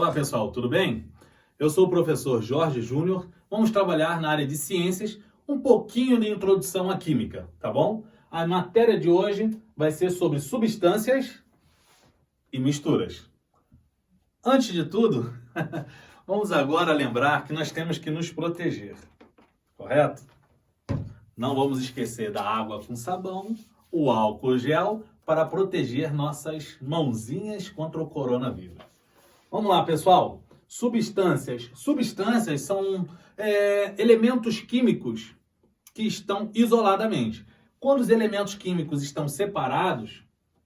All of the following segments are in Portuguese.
Olá pessoal, tudo bem? Eu sou o professor Jorge Júnior. Vamos trabalhar na área de ciências, um pouquinho de introdução à química, tá bom? A matéria de hoje vai ser sobre substâncias e misturas. Antes de tudo, vamos agora lembrar que nós temos que nos proteger, correto? Não vamos esquecer da água com sabão, o álcool gel, para proteger nossas mãozinhas contra o coronavírus. Vamos lá, pessoal. Substâncias. Substâncias são elementos químicos que estão isoladamente. Quando os elementos químicos estão separados,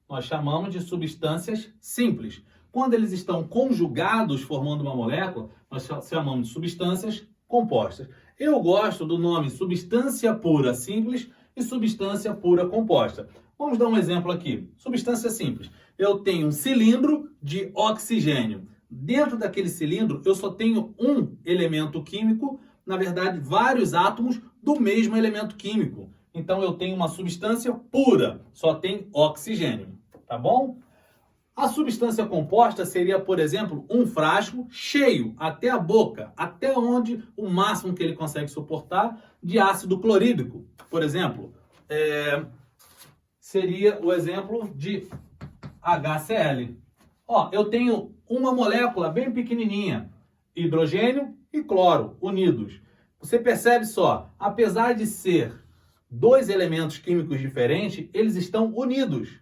nós chamamos de substâncias simples. Quando eles estão conjugados, formando uma molécula, nós chamamos de substâncias compostas. Eu gosto do nome substância pura simples e substância pura composta. Vamos dar um exemplo aqui. Substância simples. Eu tenho um cilindro de oxigênio. Dentro daquele cilindro, eu só tenho um elemento químico, na verdade, vários átomos do mesmo elemento químico. Então, eu tenho uma substância pura, só tem oxigênio, tá bom? A substância composta seria, por exemplo, um frasco cheio até a boca, até onde o máximo que ele consegue suportar de ácido clorídrico. Por exemplo, seria o exemplo de HCl. Ó, eu tenho uma molécula bem pequenininha, hidrogênio e cloro unidos. Você percebe só, apesar de ser dois elementos químicos diferentes, eles estão unidos.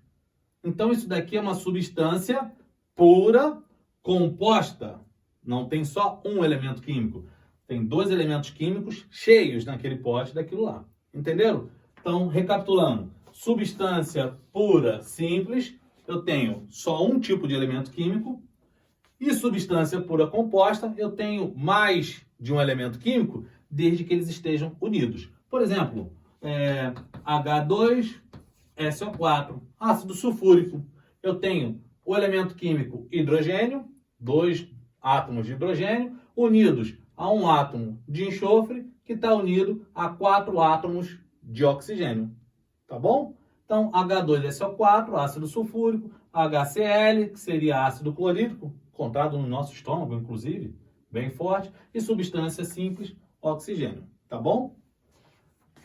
Então isso daqui é uma substância pura composta. Não tem só um elemento químico. Tem dois elementos químicos cheios naquele pote daquilo lá. Entenderam? Então, recapitulando. Substância pura simples, eu tenho só um tipo de elemento químico. E substância pura composta, eu tenho mais de um elemento químico, desde que eles estejam unidos. Por exemplo, H2SO4, ácido sulfúrico. Eu tenho o elemento químico hidrogênio, dois átomos de hidrogênio, unidos a um átomo de enxofre, que está unido a 4 átomos de oxigênio. Tá bom? Então, H2SO4, ácido sulfúrico, HCl, que seria ácido clorídrico, encontrado no nosso estômago, inclusive, bem forte, e substância simples, oxigênio. Tá bom?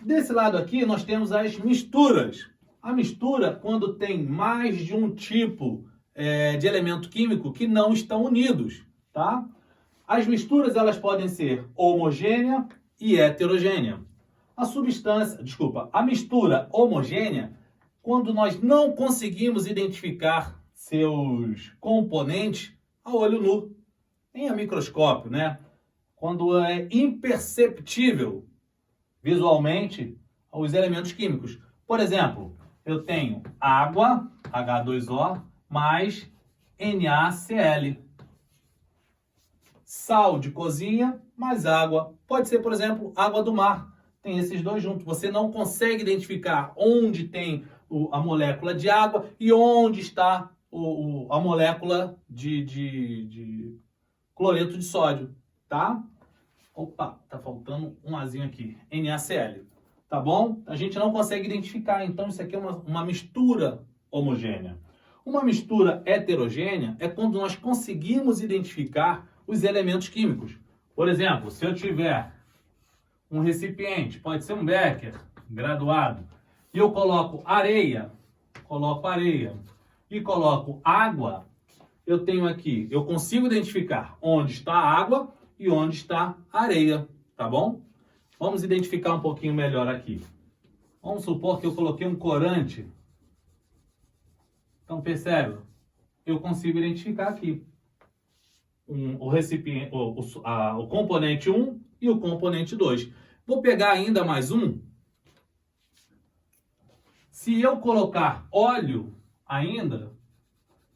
Desse lado aqui, nós temos as misturas. A mistura, quando tem mais de um tipo de elemento químico que não estão unidos, tá? As misturas, elas podem ser homogênea e heterogênea. A mistura homogênea, quando nós não conseguimos identificar seus componentes a olho nu, nem a microscópio, né? Quando é imperceptível visualmente os elementos químicos. Por exemplo, eu tenho água, H2O, mais NaCl. Sal de cozinha, mais água. Pode ser, por exemplo, água do mar. Tem esses dois juntos. Você não consegue identificar onde tem a molécula de água e onde está a molécula de cloreto de sódio, tá? Opa, tá faltando um azinho aqui. NaCl, tá bom? A gente não consegue identificar, então isso aqui é uma mistura homogênea. Uma mistura heterogênea é quando nós conseguimos identificar os elementos químicos. Por exemplo, se eu tiver um recipiente, pode ser um becker graduado, e eu coloco areia e coloco água, eu tenho aqui, eu consigo identificar onde está a água e onde está a areia, tá bom? Vamos identificar um pouquinho melhor aqui. Vamos supor que eu coloquei um corante. Então, percebe? Eu consigo identificar aqui o recipiente, o componente 1 e o componente 2. Vou pegar ainda mais um. Se eu colocar óleo ainda,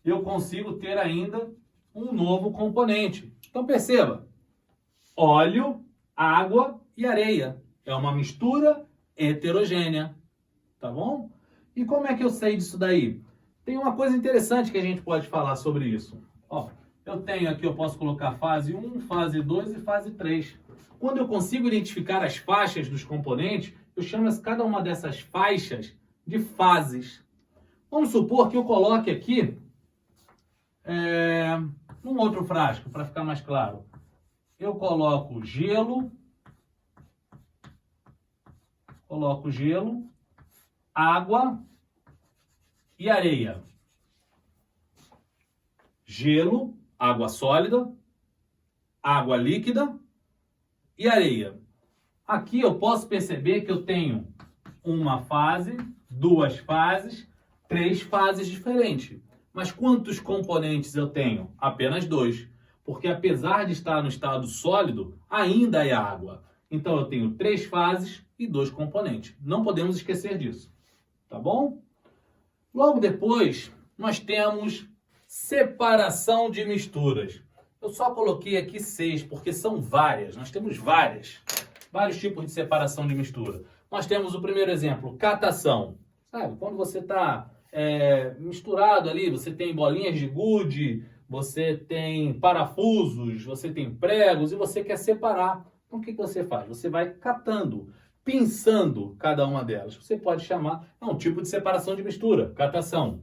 eu consigo ter ainda um novo componente. Então, perceba. Óleo, água e areia. É uma mistura heterogênea. Tá bom? E como é que eu sei disso daí? Tem uma coisa interessante que a gente pode falar sobre isso. Ó, eu tenho aqui, eu posso colocar fase 1, fase 2 e fase 3. Quando eu consigo identificar as faixas dos componentes, eu chamo cada uma dessas faixas de fases. Vamos supor que eu coloque aqui Num outro frasco, para ficar mais claro, eu coloco gelo, água e areia. Gelo, água sólida, água líquida e areia. Aqui eu posso perceber que eu tenho uma fase, duas fases, três fases diferentes. Mas quantos componentes eu tenho? Apenas dois. Porque apesar de estar no estado sólido, ainda é água. Então eu tenho três fases e dois componentes. Não podemos esquecer disso. Tá bom? Logo depois, nós temos separação de misturas. Eu só coloquei aqui 6, porque são várias. Nós temos vários tipos de separação de mistura. Nós temos o primeiro exemplo, catação. Sabe, quando você está misturado ali, você tem bolinhas de gude, você tem parafusos, você tem pregos e você quer separar. Então o que você faz? Você vai catando, pinçando cada uma delas. Você pode chamar, é um tipo de separação de mistura, catação.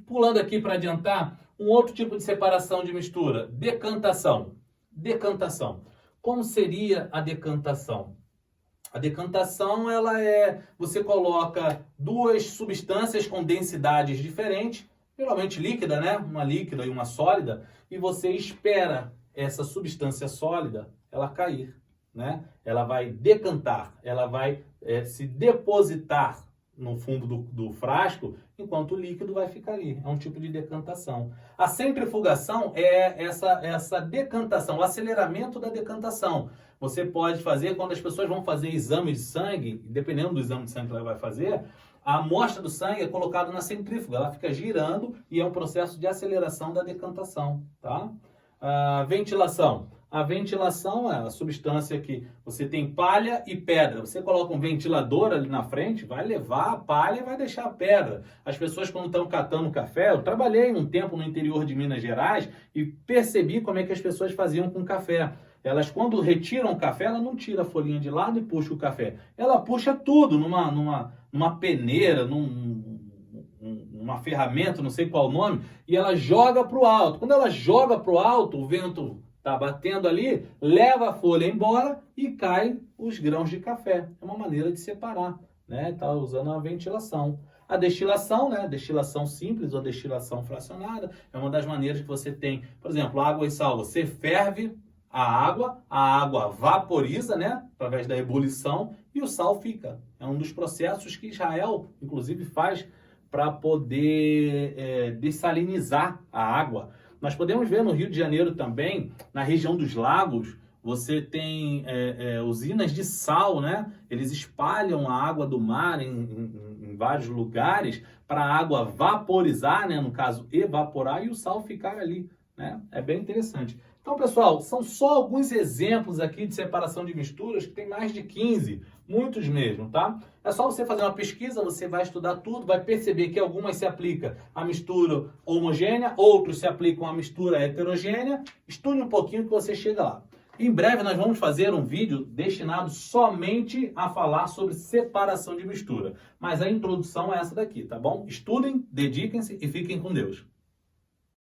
Pulando aqui para adiantar, um outro tipo de separação de mistura, decantação. Decantação. Como seria a decantação? A decantação, você coloca duas substâncias com densidades diferentes, geralmente líquida, né? Uma líquida e uma sólida, e você espera essa substância sólida ela cair, né? Ela vai decantar, ela vai se depositar no fundo do frasco, enquanto o líquido vai ficar ali. É um tipo de decantação. A centrifugação é essa decantação, o aceleramento da decantação. Você pode fazer quando as pessoas vão fazer exame de sangue, dependendo do exame de sangue que ela vai fazer, a amostra do sangue é colocada na centrífuga, ela fica girando e é um processo de aceleração da decantação, tá? Ventilação. A ventilação é a substância que você tem palha e pedra. Você coloca um ventilador ali na frente, vai levar a palha e vai deixar a pedra. As pessoas quando estão catando café, eu trabalhei um tempo no interior de Minas Gerais e percebi como é que as pessoas faziam com café. Elas quando retiram o café, ela não tira a folhinha de lado e puxa o café. Ela puxa tudo numa peneira, numa ferramenta, não sei qual o nome, e ela joga para o alto. Quando ela joga para o alto, o vento está batendo ali, leva a folha embora e cai os grãos de café. É uma maneira de separar, né? Está usando a ventilação. A destilação, né? Destilação simples ou destilação fracionada, é uma das maneiras que você tem, por exemplo, água e sal. Você ferve a água vaporiza, né? Através da ebulição, e o sal fica. É um dos processos que Israel, inclusive, faz para poder dessalinizar a água. Nós podemos ver no Rio de Janeiro também, na região dos lagos, você tem usinas de sal, né? Eles espalham a água do mar em vários lugares para a água vaporizar, né? No caso, evaporar e o sal ficar ali, né? É bem interessante. Então, pessoal, são só alguns exemplos aqui de separação de misturas, que tem mais de 15, muitos mesmo, tá? É só você fazer uma pesquisa, você vai estudar tudo, vai perceber que algumas se aplicam à mistura homogênea, outros se aplicam à mistura heterogênea. Estude um pouquinho que você chega lá. Em breve nós vamos fazer um vídeo destinado somente a falar sobre separação de mistura. Mas a introdução é essa daqui, tá bom? Estudem, dediquem-se e fiquem com Deus.